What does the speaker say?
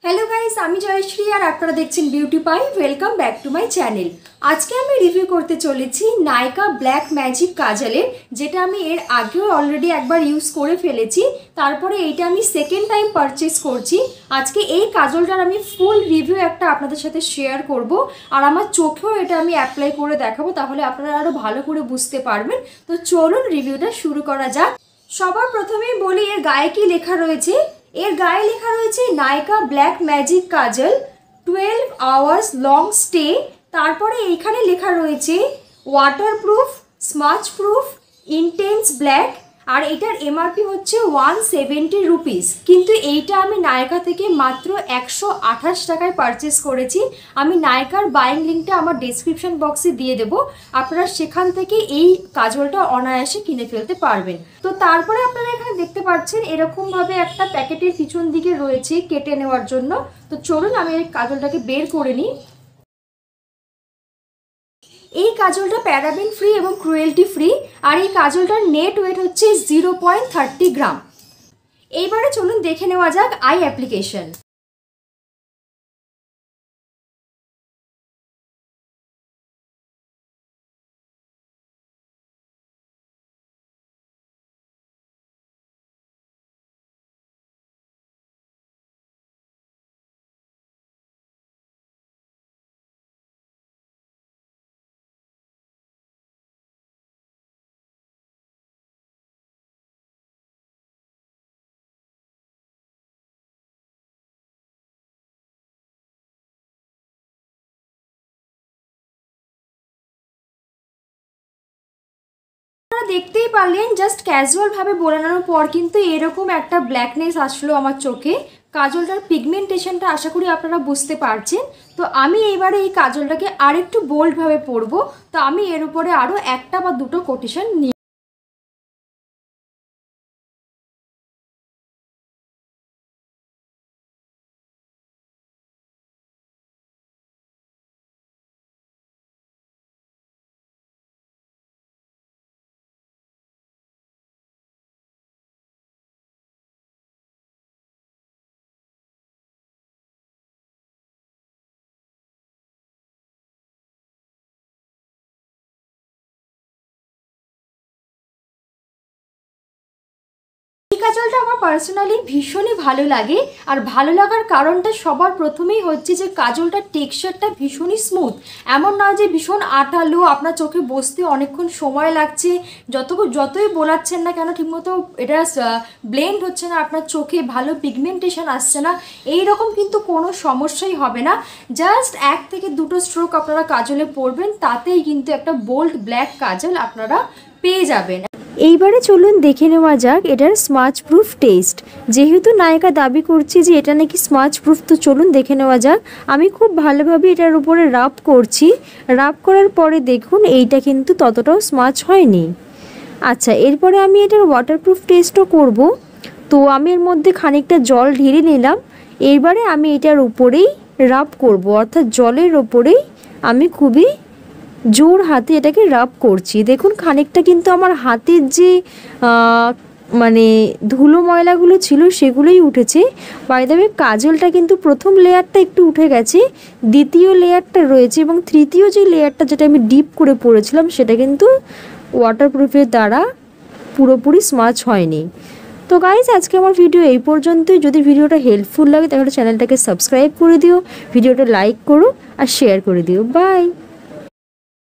Hello guys आमी जयश्री और आपनारा देखছেন beauty pie. Welcome back to my channel. आज के आमी रिव्यू करते चलेছি नायका ब्लैक मैजिक काजलेर, जेटा आमी एर आगेও अलरेडी एकबार यूज करे फेलेছি। तारपरे এইটা আমি সেকেন্ড টাইম পারচেজ করছি। আজকে এই কাজলটার আমি ফুল রিভিউ একটা আপনাদের সাথে শেয়ার করব আর আমার চোখেও এটা আমি অ্যাপ্লাই করে দেখাবো, তাহলে আপনারা আরো ভালো করে বুঝতে পারবেন। তো চলুন রিভিউটা শুরু করা যাক। সবার প্রথমেই বলি এর গায়ে কি লেখা রয়েছে। এর গায়ে লেখা রয়েছে Nykaa black magic kajal 12 hours long stay. তারপরে এইখানে লেখা রয়েছে waterproof, smudge proof, intense black. আর এটার এমআরপি হচ্ছে 170 রুপিস, কিন্তু এইটা আমি নায়কা থেকে মাত্র 128 টাকায় পারচেস করেছি। আমি নায়কার বাইং লিঙ্কটা আমার ডেসক্রিপশন বক্সে দিয়ে দেবো, আপনারা সেখান থেকে এই কাজলটা অনায়াসে কিনে ফেলতে পারবেন। তো তারপরে আপনারা এখানে দেখতে পাচ্ছেন এরকমভাবে একটা প্যাকেটের পিছন দিকে রয়েছে কেটে নেওয়ার জন্য। তো চলুন আমি এই কাজলটাকে বের করে নিই। এই কাজলটা প্যারাবেন ফ্রি এবং ক্রুয়েলটি ফ্রি, আর এই কাজলটার নেট ওয়েট হচ্ছে 0.30 গ্রাম। এইবারে চলুন দেখে নেওয়া যাক আই অ্যাপ্লিকেশন। দেখতেই পারলেন জাস্ট ক্যাজুয়াল ভাবে বোলানোর পর কিন্তু এরকম একটা ব্ল্যাকনেস আসলো আমার চোখে। কাজলটার পিগমেন্টেশনটা আশা করি আপনারা বুঝতে পারছেন। তো আমি এইবারে এই কাজলটাকে আরেকটু বোল্ড ভাবে পরবো। তো আমি এর উপরে আরো একটা বা দুটো কোটেশন নিই। এই কাজলটা আমার পার্সোনালি ভীষণই ভালো লাগে, আর ভালো লাগার কারণটা সবার প্রথমেই হচ্ছে যে কাজলটার টেক্সচারটা ভীষণই স্মুথ। এমন নয় যে ভীষণ আঠালো, আপনার চোখে বসতে অনেকক্ষণ সময় লাগছে, যতই বোলাচ্ছেন না কেন ঠিকমতো এটা ব্লেন্ড হচ্ছে না, আপনার চোখে ভালো পিগমেন্টেশন আসছে না, এই রকম কিন্তু কোনো সমস্যাই হবে না। জাস্ট 1 থেকে 2টো স্ট্রোক আপনারা কাজলে পরবেন, তাতেই কিন্তু একটা বোল্ড ব্ল্যাক কাজল আপনারা পেয়ে যাবেন। এইবারে চলুন দেখে নেওয়া যাক এটার স্মাচ প্রুফ টেস্ট। যেহেতু নায়িকা দাবি করছে যে এটা নাকি স্মাচ প্রুফ, তো চলুন দেখে নেওয়া যাক। আমি খুব ভালোভাবে এটার উপরে রাব করছি। রাব করার পরে দেখুন এইটা কিন্তু ততটাও স্মাচ হয়নি। আচ্ছা, এরপরে আমি এটার ওয়াটারপ্রুফ টেস্টও করব। তো আমি এর মধ্যে খানিকটা জল ঢেলে নিলাম। এইবারে আমি এটার উপরেই রাব করব, অর্থাৎ জলের ওপরেই আমি খুবই জোর হাতে এটাকে রাব করছি। দেখুন খানিকটা কিন্তু আমার হাতের যে মানে ধুলো ময়লাগুলো ছিল সেগুলোই উঠেছে। বাই দ্য ওয়ে কাজলটা কিন্তু প্রথম লেয়ারটা একটু উঠে গেছে, দ্বিতীয় লেয়ারটা রয়েছে এবং তৃতীয় যে লেয়ারটা যেটা আমি ডিপ করে পরেছিলাম সেটা কিন্তু ওয়াটারপ্রুফের দ্বারা পুরোপুরি স্মাচ হয়নি। তো গাইজ আজকে আমার ভিডিও এই পর্যন্তই। যদি ভিডিওটা হেল্পফুল লাগে তাহলে চ্যানেলটাকে সাবস্ক্রাইব করে দিও, ভিডিওটা লাইক করো আর শেয়ার করে দিও। বাই।